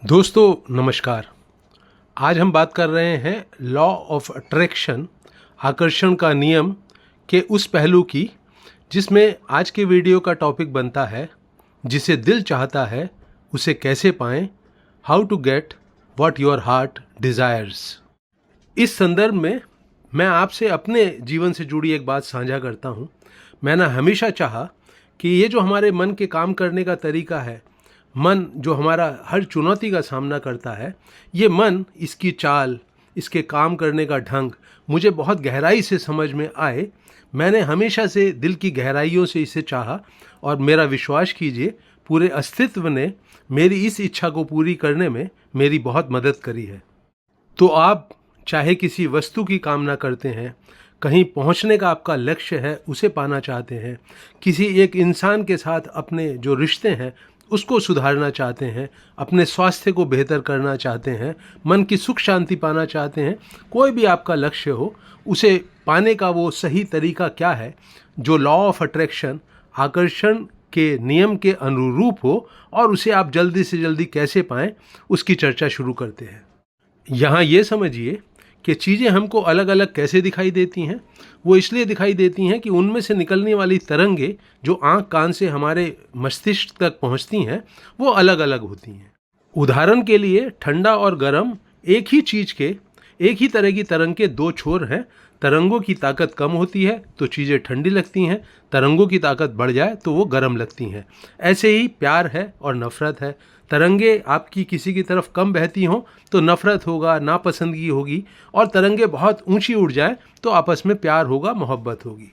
दोस्तों नमस्कार। आज हम बात कर रहे हैं लॉ ऑफ अट्रैक्शन, आकर्षण का नियम के उस पहलू की जिसमें आज के वीडियो का टॉपिक बनता है जिसे दिल चाहता है उसे कैसे पाएं, how to get what your heart desires. इस संदर्भ में मैं आपसे अपने जीवन से जुड़ी एक बात साझा करता हूं। मैंने हमेशा चाहा कि ये जो हमारे मन के काम करने का तरीका है, मन जो हमारा हर चुनौती का सामना करता है, ये मन, इसकी चाल, इसके काम करने का ढंग मुझे बहुत गहराई से समझ में आए। मैंने हमेशा से दिल की गहराइयों से इसे चाहा और मेरा विश्वास कीजिए पूरे अस्तित्व ने मेरी इस इच्छा को पूरी करने में मेरी बहुत मदद करी है। तो आप चाहे किसी वस्तु की कामना करते हैं, कहीं पहुंचने का आपका लक्ष्य है, उसे पाना चाहते हैं, किसी एक इंसान के साथ अपने जो रिश्ते हैं उसको सुधारना चाहते हैं, अपने स्वास्थ्य को बेहतर करना चाहते हैं, मन की सुख शांति पाना चाहते हैं, कोई भी आपका लक्ष्य हो, उसे पाने का वो सही तरीका क्या है जो लॉ ऑफ अट्रैक्शन, आकर्षण के नियम के अनुरूप हो और उसे आप जल्दी से जल्दी कैसे पाएं, उसकी चर्चा शुरू करते हैं। यहाँ ये समझिए कि चीज़ें हमको अलग अलग कैसे दिखाई देती हैं। वो इसलिए दिखाई देती हैं कि उनमें से निकलने वाली तरंगे जो आँख कान से हमारे मस्तिष्क तक पहुँचती हैं वो अलग अलग होती हैं। उदाहरण के लिए ठंडा और गर्म एक ही चीज़ के, एक ही तरह की तरंग के दो छोर हैं। तरंगों की ताकत कम होती है तो चीज़ें ठंडी लगती हैं, तरंगों की ताकत बढ़ जाए तो वो गर्म लगती हैं। ऐसे ही प्यार है और नफ़रत है। तरंगे आपकी किसी की तरफ कम बहती हों तो नफ़रत होगा, नापसंदगी होगी, और तरंगे बहुत ऊंची उड़ जाए तो आपस में प्यार होगा, मोहब्बत होगी।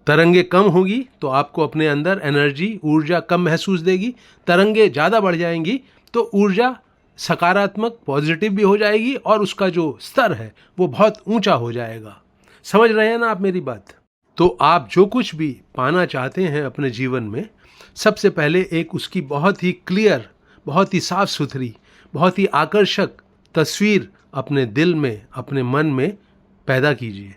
तरंगे कम होगी तो आपको अपने अंदर एनर्जी, ऊर्जा कम महसूस देगी। तरंगे ज़्यादा बढ़ जाएंगी तो ऊर्जा सकारात्मक, पॉजिटिव भी हो जाएगी और उसका जो स्तर है वो बहुत ऊंचा हो जाएगा। समझ रहे हैं ना आप मेरी बात? तो आप जो कुछ भी पाना चाहते हैं अपने जीवन में, सबसे पहले एक उसकी बहुत ही क्लियर, बहुत ही साफ सुथरी, बहुत ही आकर्षक तस्वीर अपने दिल में, अपने मन में पैदा कीजिए।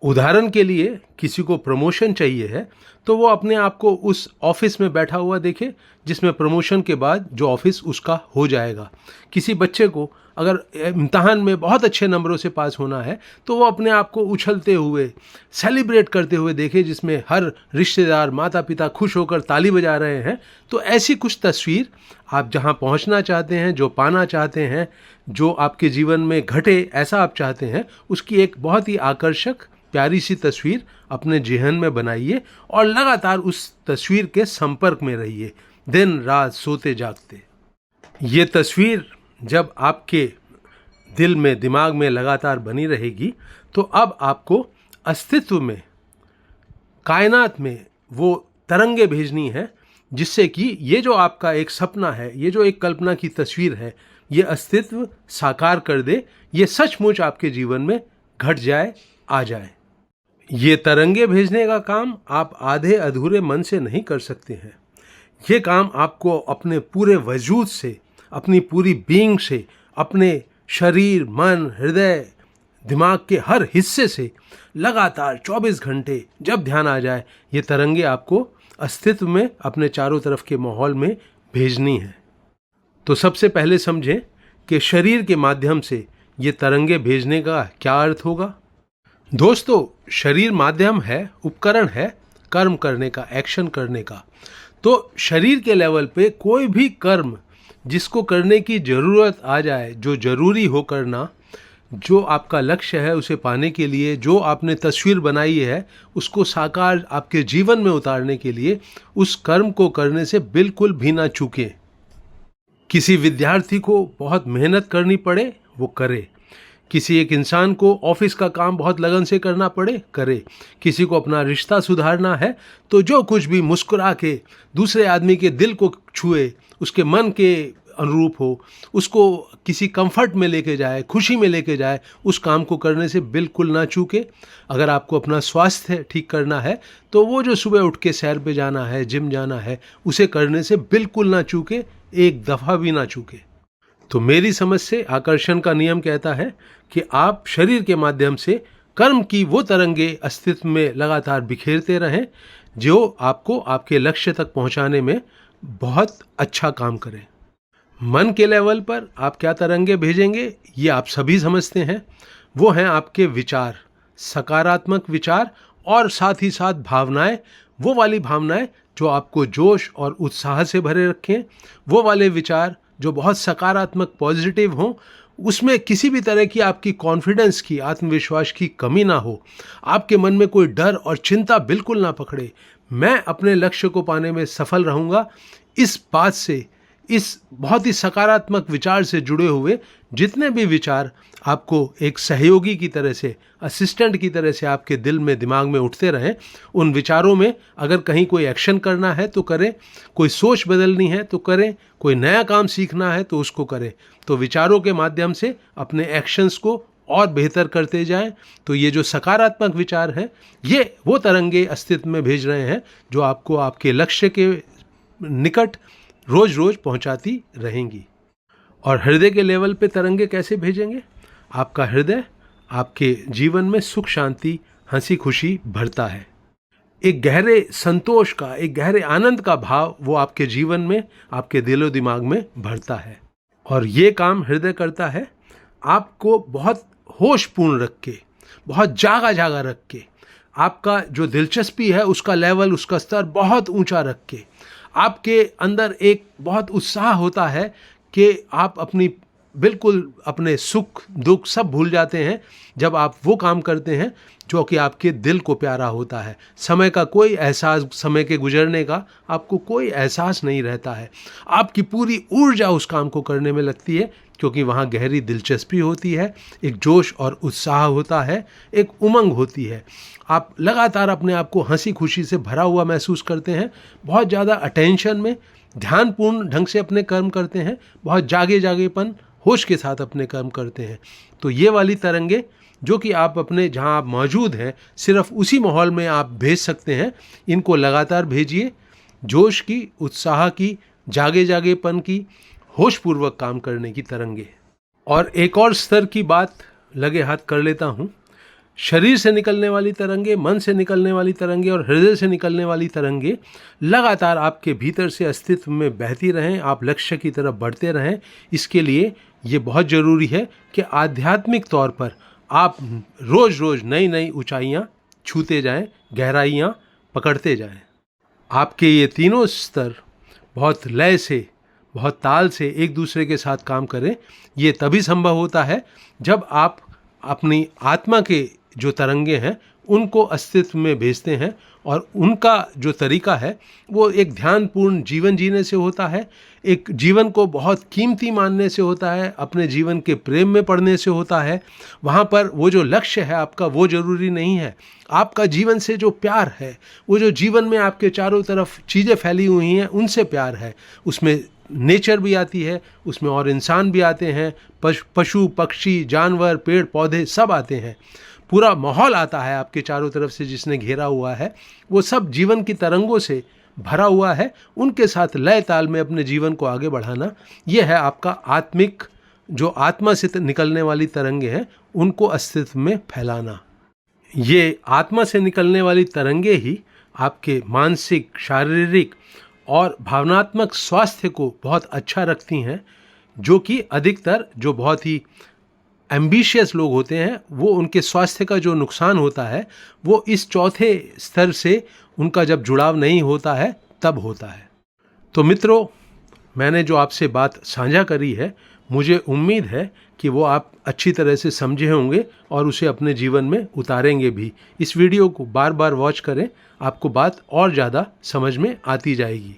उदाहरण के लिए किसी को प्रमोशन चाहिए है तो वो अपने आप को उस ऑफिस में बैठा हुआ देखे जिसमें प्रमोशन के बाद जो ऑफिस उसका हो जाएगा। किसी बच्चे को अगर इम्तहान में बहुत अच्छे नंबरों से पास होना है तो वो अपने आप को उछलते हुए, सेलिब्रेट करते हुए देखे जिसमें हर रिश्तेदार, माता पिता खुश होकर ताली बजा रहे हैं। तो ऐसी कुछ तस्वीर आप जहां पहुंचना चाहते हैं, जो पाना चाहते हैं, जो आपके जीवन में घटे ऐसा आप चाहते हैं, उसकी एक बहुत ही आकर्षक, प्यारी सी तस्वीर अपने जेहन में बनाइए और लगातार उस तस्वीर के संपर्क में रहिए, दिन रात सोते जागते। ये तस्वीर जब आपके दिल में, दिमाग में लगातार बनी रहेगी तो अब आपको अस्तित्व में, कायनात में वो तरंगे भेजनी है जिससे कि ये जो आपका एक सपना है, ये जो एक कल्पना की तस्वीर है, ये अस्तित्व साकार कर दे, ये सचमुच आपके जीवन में घट जाए, आ जाए। ये तरंगे भेजने का काम आप आधे अधूरे मन से नहीं कर सकते हैं। ये काम आपको अपने पूरे वजूद से, अपनी पूरी बीइंग से, अपने शरीर, मन, हृदय, दिमाग के हर हिस्से से लगातार 24 घंटे जब ध्यान आ जाए, ये तरंगे आपको अस्तित्व में, अपने चारों तरफ के माहौल में भेजनी है। तो सबसे पहले समझें कि शरीर के माध्यम से ये तरंगे भेजने का क्या अर्थ होगा। दोस्तों, शरीर माध्यम है, उपकरण है कर्म करने का, एक्शन करने का। तो शरीर के लेवल पे कोई भी कर्म जिसको करने की ज़रूरत आ जाए, जो ज़रूरी हो करना, जो आपका लक्ष्य है उसे पाने के लिए, जो आपने तस्वीर बनाई है उसको साकार आपके जीवन में उतारने के लिए, उस कर्म को करने से बिल्कुल भी ना चूकें। किसी विद्यार्थी को बहुत मेहनत करनी पड़े, वो करे। किसी एक इंसान को ऑफिस का काम बहुत लगन से करना पड़े, करे। किसी को अपना रिश्ता सुधारना है तो जो कुछ भी मुस्कुरा के दूसरे आदमी के दिल को छुए, उसके मन के अनुरूप हो, उसको किसी कंफर्ट में लेके जाए, खुशी में लेके जाए, उस काम को करने से बिल्कुल ना चूके। अगर आपको अपना स्वास्थ्य ठीक करना है तो वो जो सुबह उठ के सैर पे जाना है, जिम जाना है, उसे करने से बिल्कुल ना चूके, एक दफ़ा भी ना चूके। तो मेरी समझ से आकर्षण का नियम कहता है कि आप शरीर के माध्यम से कर्म की वो तरंगे अस्तित्व में लगातार बिखेरते रहें जो आपको आपके लक्ष्य तक पहुंचाने में बहुत अच्छा काम करें। मन के लेवल पर आप क्या तरंगे भेजेंगे ये आप सभी समझते हैं। वो हैं आपके विचार, सकारात्मक विचार और साथ ही साथ भावनाएं, वो वाली भावनाएं जो आपको जोश और उत्साह से भरे रखें, वो वाले विचार जो बहुत सकारात्मक पॉजिटिव हों, उसमें किसी भी तरह की आपकी कॉन्फिडेंस की, आत्मविश्वास की कमी ना हो, आपके मन में कोई डर और चिंता बिल्कुल ना पकड़े। मैं अपने लक्ष्य को पाने में सफल रहूँगा, इस बात से, इस बहुत ही सकारात्मक विचार से जुड़े हुए जितने भी विचार आपको एक सहयोगी की तरह से, असिस्टेंट की तरह से आपके दिल में, दिमाग में उठते रहें, उन विचारों में अगर कहीं कोई एक्शन करना है तो करें, कोई सोच बदलनी है तो करें, कोई नया काम सीखना है तो उसको करें। तो विचारों के माध्यम से अपने एक्शंस को और बेहतर करते जाएं। तो ये जो सकारात्मक विचार हैं, ये वो तरंगे अस्तित्व में भेज रहे हैं जो आपको आपके लक्ष्य के निकट रोज रोज पहुंचाती रहेंगी। और हृदय के लेवल पे तरंगे कैसे भेजेंगे? आपका हृदय आपके जीवन में सुख, शांति, हंसी खुशी भरता है। एक गहरे संतोष का, एक गहरे आनंद का भाव वो आपके जीवन में, आपके दिलो दिमाग में भरता है। और ये काम हृदय करता है आपको बहुत होशपूर्ण रख के, बहुत जागा जागा रख के, आपका जो दिलचस्पी है उसका लेवल, उसका स्तर बहुत ऊंचा रख के, आपके अंदर एक बहुत उत्साह होता है कि आप बिल्कुल अपने सुख दुख सब भूल जाते हैं जब आप वो काम करते हैं जो कि आपके दिल को प्यारा होता है। समय का कोई एहसास, समय के गुजरने का आपको कोई एहसास नहीं रहता है। आपकी पूरी ऊर्जा उस काम को करने में लगती है क्योंकि वहाँ गहरी दिलचस्पी होती है, एक जोश और उत्साह होता है, एक उमंग होती है। आप लगातार अपने आप को हंसी खुशी से भरा हुआ महसूस करते हैं, बहुत ज़्यादा अटेंशन में, ध्यानपूर्ण ढंग से अपने कर्म करते हैं, बहुत जागेपन, होश के साथ अपने कर्म करते हैं। तो ये वाली तरंगे जो कि आप अपने जहाँ आप मौजूद हैं सिर्फ उसी माहौल में आप भेज सकते हैं, इनको लगातार भेजिए। जोश की, उत्साह की, जागेपन की, होशपूर्वक काम करने की तरंगे। और एक और स्तर की बात लगे हाथ कर लेता हूँ। शरीर से निकलने वाली तरंगे, मन से निकलने वाली तरंगे और हृदय से निकलने वाली तरंगे लगातार आपके भीतर से अस्तित्व में बहती रहें, आप लक्ष्य की तरफ बढ़ते रहें। इसके लिए ये बहुत ज़रूरी है कि आध्यात्मिक तौर पर आप रोज़ रोज़ नई नई ऊंचाइयाँ छूते जाएं, गहराइयाँ पकड़ते जाएं। आपके ये तीनों स्तर बहुत लय से, बहुत ताल से एक दूसरे के साथ काम करें। ये तभी संभव होता है जब आप अपनी आत्मा के जो तरंगे हैं उनको अस्तित्व में भेजते हैं, और उनका जो तरीका है वो एक ध्यानपूर्ण जीवन जीने से होता है, एक जीवन को बहुत कीमती मानने से होता है, अपने जीवन के प्रेम में पड़ने से होता है। वहाँ पर वो जो लक्ष्य है आपका वो ज़रूरी नहीं है, आपका जीवन से जो प्यार है, वो जो जीवन में आपके चारों तरफ चीज़ें फैली हुई हैं उनसे प्यार है। उसमें नेचर भी आती है, उसमें और इंसान भी आते हैं, पशु पक्षी, जानवर, पेड़ पौधे सब आते हैं, पूरा माहौल आता है आपके चारों तरफ से जिसने घेरा हुआ है। वो सब जीवन की तरंगों से भरा हुआ है। उनके साथ लय ताल में अपने जीवन को आगे बढ़ाना, ये है आपका आत्मिक, जो आत्मा से निकलने वाली तरंगे हैं उनको अस्तित्व में फैलाना। ये आत्मा से निकलने वाली तरंगे ही आपके मानसिक, शारीरिक और भावनात्मक स्वास्थ्य को बहुत अच्छा रखती हैं, जो कि अधिकतर जो बहुत ही एम्बिशियस लोग होते हैं वो, उनके स्वास्थ्य का जो नुकसान होता है वो इस चौथे स्तर से उनका जब जुड़ाव नहीं होता है तब होता है। तो मित्रों, मैंने जो आपसे बात साझा करी है, मुझे उम्मीद है कि वो आप अच्छी तरह से समझे होंगे और उसे अपने जीवन में उतारेंगे भी। इस वीडियो को बार बार वॉच करें, आपको बात और ज़्यादा समझ में आती जाएगी।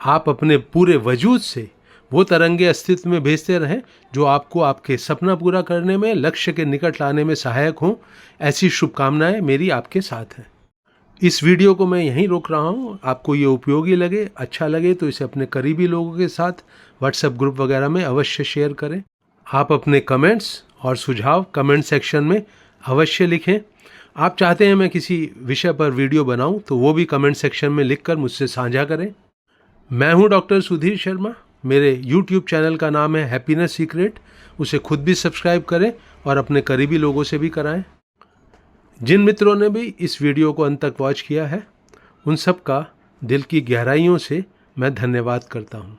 आप अपने पूरे वजूद से वो तरंगे अस्तित्व में भेजते रहें जो आपको आपके सपना पूरा करने में, लक्ष्य के निकट लाने में सहायक हों। ऐसी शुभकामनाएं मेरी आपके साथ हैं। इस वीडियो को मैं यहीं रोक रहा हूं। आपको ये उपयोगी लगे, अच्छा लगे तो इसे अपने करीबी लोगों के साथ व्हाट्सएप ग्रुप वगैरह में अवश्य शेयर करें। आप अपने कमेंट्स और सुझाव कमेंट सेक्शन में अवश्य लिखें। आप चाहते हैं मैं किसी विषय पर वीडियो बनाऊं तो वो भी कमेंट सेक्शन में लिखकर मुझसे साझा करें। मैं हूं डॉक्टर सुधीर शर्मा। मेरे YouTube चैनल का नाम है हैप्पीनेस सीक्रेट। उसे खुद भी सब्सक्राइब करें और अपने करीबी लोगों से भी कराएं। जिन मित्रों ने भी इस वीडियो को अंत तक वॉच किया है उन सब का दिल की गहराइयों से मैं धन्यवाद करता हूं।